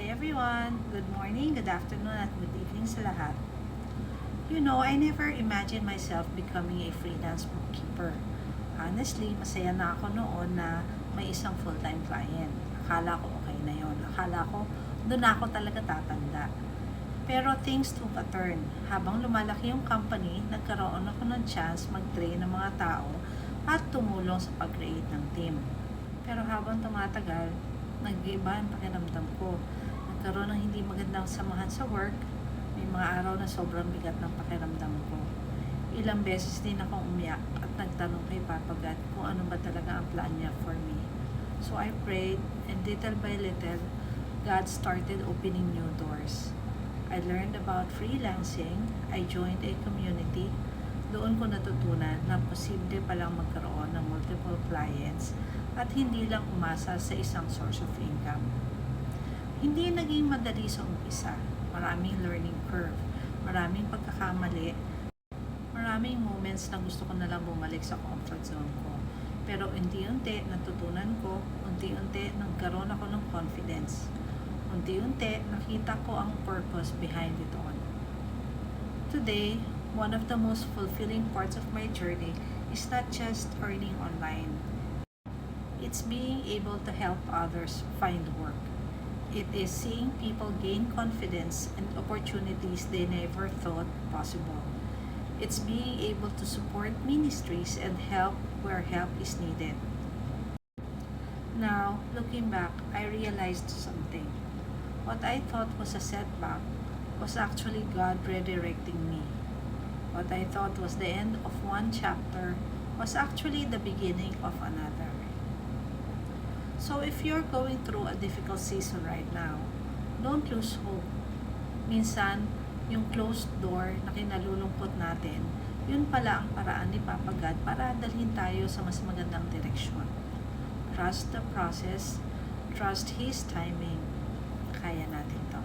Hi everyone! Good morning, good afternoon, at good evening sa lahat. I never imagined myself becoming a freelance bookkeeper. Honestly, masaya na ako noon na may isang full-time client. Akala ko okay na yon. Akala ko doon na ako talaga tatanda. Pero things took a turn. Habang lumalaki yung company, nagkaroon ako ng chance mag-train ng mga tao at tumulong sa pag-create ng team. Pero habang tumatagal, nag-iba ang pakiramdam ko. Nagkaroon ng hindi magandang samahan sa work. May mga araw na sobrang bigat ng pakiramdam ko. Ilang beses din akong umiyak at nagtanong kay Papa God kung ano ba talaga ang plan niya for me. So I prayed, and little by little, God started opening new doors. I learned about freelancing. I joined a community. Doon ko natutunan na posible palang magkaroon ng multiple clients at hindi lang umasa sa isang source of income. Hindi naging madali sa umpisa. Maraming learning curve, maraming pagkakamali, maraming moments na gusto ko na lang bumalik sa comfort zone ko. Pero unti-unti natutunan ko, unti-unti nagkaroon ako ng confidence. Unti-unti nakita ko ang purpose behind it all. Today, one of the most fulfilling parts of my journey is not just earning online. It's being able to help others find work. It is seeing people gain confidence and opportunities they never thought possible. It's being able to support ministries and help where help is needed. Now, looking back, I realized something. What I thought was a setback was actually God redirecting me. What I thought was the end of one chapter was actually the beginning of another. So if you're going through a difficult season right now, don't lose hope. Minsan, yung closed door na kinalulungkot natin, yun pala ang paraan ni Papa God para dalhin tayo sa mas magandang direksyon. Trust the process, trust His timing. Kaya natin to.